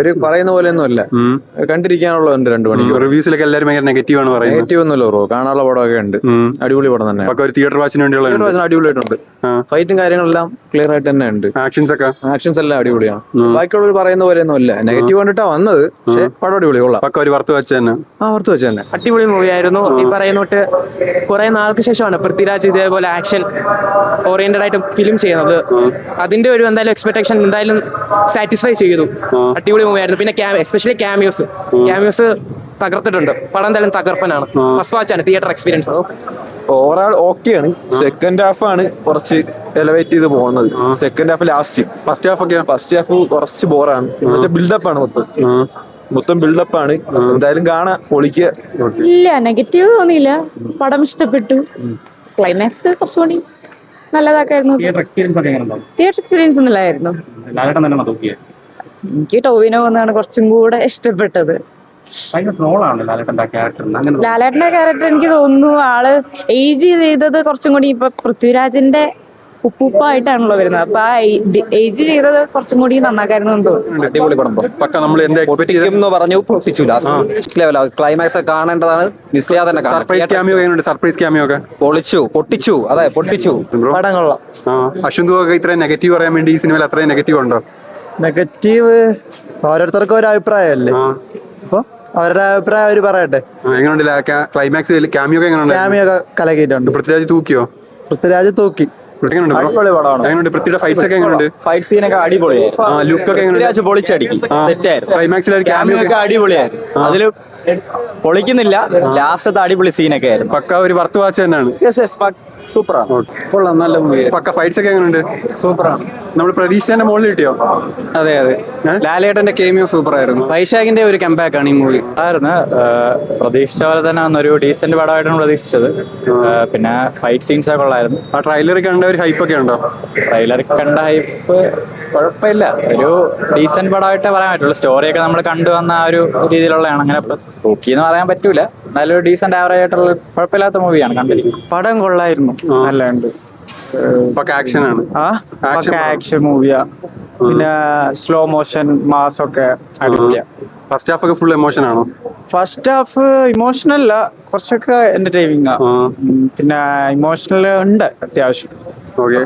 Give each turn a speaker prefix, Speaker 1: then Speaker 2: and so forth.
Speaker 1: ഒരു പറയുന്ന പോലെ ഒന്നും അല്ല, കണ്ടിരിക്കാനുള്ളതുണ്ട് 2 മണിക്കൂർ.
Speaker 2: റിവ്യൂസിലൊക്കെ എല്ലാവരും ഭയങ്കര നെഗറ്റീവ് ആണ് പറയുന്നത്.
Speaker 1: നെഗറ്റീവ് ഒന്നുമല്ലോ ബ്രോ, കാണാനുള്ള പടമൊക്കെ ഉണ്ട്, അടിപൊളി പടം തന്നെ.
Speaker 2: ഒരു തിയേറ്റർ വാച്ചിന് വേണ്ടിയുള്ള
Speaker 1: അടിപൊളിയായിട്ടുണ്ട്. ഫൈറ്റും കാര്യങ്ങളെല്ലാം ക്ലിയർ ആയിട്ട് തന്നെ ഉണ്ട്. ആക്ഷൻസ് എല്ലാം അടിപൊളിയാണ്. ബാക്കിയുള്ളവർ പറയുന്ന പോലെ ഒന്നും അല്ല, നെഗറ്റീവ് കണ്ടിട്ടാ വന്നത്, പക്ഷെ പടം അടിപൊളി കൊള്ളാം.
Speaker 2: വറുത്ത് വെച്ച് തന്നെ
Speaker 3: അടിപൊളി മൂവി ആയിരുന്നു. ഈ പറയുന്നോട്ട് കുറെ നാൾക്ക് ശേഷമാണ് പൃഥ്വിരാജ് ഇതേപോലെ ആക്ഷൻ ഓറിയന്റഡ് ആയിട്ട് ഫിലിം ചെയ്യുന്നത്. അതിന്റെ ഒരു എന്തായാലും എക്സ്പെക്ടേഷൻ എന്തായാലും സാറ്റിസ്ഫൈ ചെയ്തു. അടിപൊളി മൂവി ആയിരുന്നു. പിന്നെ എസ്പെഷ്യലി ക്യാമിയോസ് തകർത്തിട്ടുണ്ട്. പടം എന്തായാലും തകർപ്പനാണ്. ഫസ്റ്റ് വാച്ചാണ്, തിയേറ്റർ എക്സ്പീരിയൻസ്.
Speaker 1: ഓവറോൾ ഓക്കെയാണ്. സെക്കൻഡ് ഹാഫ് ആണ് കുറച്ച് എലവേറ്റ് ചെയ്ത് പോകുന്നത്. Second half last. First half കുറച്ച് ബോറാണ്. ബിൽഡപ്പ് ആണ് മൊത്തം ബിൽഡപ്പ് ആണ്. എന്തായാലും കാണാൻ പൊളിക്കുക.
Speaker 4: ഇല്ല, നെഗറ്റീവ് തോന്നിയില്ല. പടം ഇഷ്ടപ്പെട്ടു. ക്ലൈമാക്സ് കുറച്ചുകൂടി നല്ലതാക്കായിരുന്നു. തിയേറ്റർ എക്സ്പീരിയൻസ് നല്ലതായിരുന്നു. എനിക്ക് ടോവിനോ എന്നാണ് കുറച്ചും കൂടെ ഇഷ്ടപ്പെട്ടത്. ലാലേട്ടന്റെ ക്യാരക്ടർ എനിക്ക് തോന്നുന്നു ആള് ഏജ് ചെയ്തത് കുറച്ചും കൂടി ഇപ്പൊ പൃഥ്വിരാജിന്റെ ഉപ്പുപ്പായിട്ടാണല്ലോ വരുന്നത്. അപ്പൊ ആ ഏജ് ചെയ്തത് കുറച്ചും കൂടി നന്നാക്കായിരുന്നു എന്ന് തോന്നുന്നു.
Speaker 1: അടിപൊളി പടം പറഞ്ഞു പൊട്ടിച്ചു. ക്ലൈമാക്സ് കാണേണ്ടതാണ്, മിസ് ചെയ്യാതെ തന്നെ പൊട്ടിച്ചു. അതെ, പൊട്ടിച്ചു. പടം കൊള്ളാം.
Speaker 2: അശ്വന്തൊക്കെ ഇത്ര നെഗറ്റീവ് പറയാൻ വേണ്ടി ഈ സിനിമയിൽ അത്രയും നെഗറ്റീവ് ഉണ്ടോ?
Speaker 1: നെഗറ്റീവ് ഓരോരുത്തർക്കും ഒരു അഭിപ്രായമല്ലേ, അപ്പൊ അവരുടെ അഭിപ്രായം അവര് പറയട്ടെ.
Speaker 2: എങ്ങനെയുണ്ട് ക്ലൈമാക്സ്? ക്യാമിയോ ഒക്കെ
Speaker 1: കലക്കിയിട്ടുണ്ട്. പൃഥ്വിരാജ് തൂക്കി.
Speaker 5: അടിപൊളി പടമാണ്.
Speaker 2: പൃഥ്വിയുടെ ഫൈറ്റ്സ് ഒക്കെ എങ്ങനെയുണ്ട്?
Speaker 5: ഫൈറ്റ് സീനൊക്കെ അടിപൊളിയായിരുന്നു.
Speaker 2: ലുക്ക് ഒക്കെ
Speaker 5: പൃഥ്വിരാജ് പൊളിച്ചടിക്കും. സെറ്റായിരുന്നു.
Speaker 2: ക്ലൈമാക്സിൽ
Speaker 5: ക്യാമിയോ ഒക്കെ അടിപൊളിയായിരുന്നു. അതില് പൊളിക്കുന്നില്ല. ലാസ്റ്റത്തെ അടിപൊളി സീനൊക്കെ ആയിരുന്നു.
Speaker 2: പക്ക ഒരു വർത്ത് വാച്ച് തന്നെയാണ്.
Speaker 5: സൂപ്പറാണ്.
Speaker 1: കൊള്ളാം, നല്ല മൂവി.
Speaker 2: പക്ക ഫൈറ്റ്സ് ഒക്കെ എങ്ങനെയുണ്ട്?
Speaker 5: സൂപ്പറാണ്.
Speaker 2: നമ്മൾ പ്രതീക്ഷിച്ചതിന്റെ മുകളിൽ കിട്ടിയോ?
Speaker 5: അതെ, ലാലേട്ടന്റെ കേമിയോ സൂപ്പർ ആയിരുന്നു. വൈശാഖിന്റെ ഒരു കംബാക്ക് ആണ് ഈ മൂവി.
Speaker 6: പ്രതീക്ഷിച്ച പോലെ തന്നെ ഒരു ഡീസന്റ് പടമായിട്ടാണ് പ്രതീക്ഷിച്ചത്. പിന്നെ ഫൈറ്റ് സീൻസ് ഒക്കെ ഉള്ളായിരുന്നു.
Speaker 2: ആ ട്രെയിലർ കണ്ട ഒരു ഹൈപ്പ് ഒക്കെ ഉണ്ടോ?
Speaker 6: ട്രെയിലർ കണ്ട ഹൈപ്പ് കുഴപ്പമില്ല, ഒരു ഡീസന്റ് പടമായിട്ടേ പറയാൻ പറ്റുള്ളൂ. സ്റ്റോറിയൊക്കെ നമ്മൾ കണ്ടുവന്ന ആ ഒരു രീതിയിലുള്ളതാണ്. അങ്ങനെ തൂക്കിന്ന് പറയാൻ പറ്റൂല, നല്ലൊരു ഡീസന്റ് ആവറേജ് ആയിട്ടുള്ള കുഴപ്പമില്ലാത്ത മൂവിയാണ് കണ്ടിരിക്കുന്നത്.
Speaker 5: പടം കൊള്ളായിരുന്നു, നല്ലുണ്ട്.
Speaker 2: ആക്ഷൻ ആണ്.
Speaker 5: ആക്ഷൻ മൂവിയാ. പിന്നെ സ്ലോ മോഷൻ മാസ് ഒക്കെ അടിപൊളിയാ.
Speaker 2: ഫസ്റ്റ് ഹാഫ് ഒക്കെ ഫുൾ എമോഷൻ ആണോ?
Speaker 5: ഫസ്റ്റ് ഹാഫ് ഇമോഷണൽ അല്ല, കുറച്ചൊക്കെ എന്റർടൈനിങ്. പിന്നെ ഇമോഷണൽ ഉണ്ട് അത്യാവശ്യം.
Speaker 2: ഓക്കെ.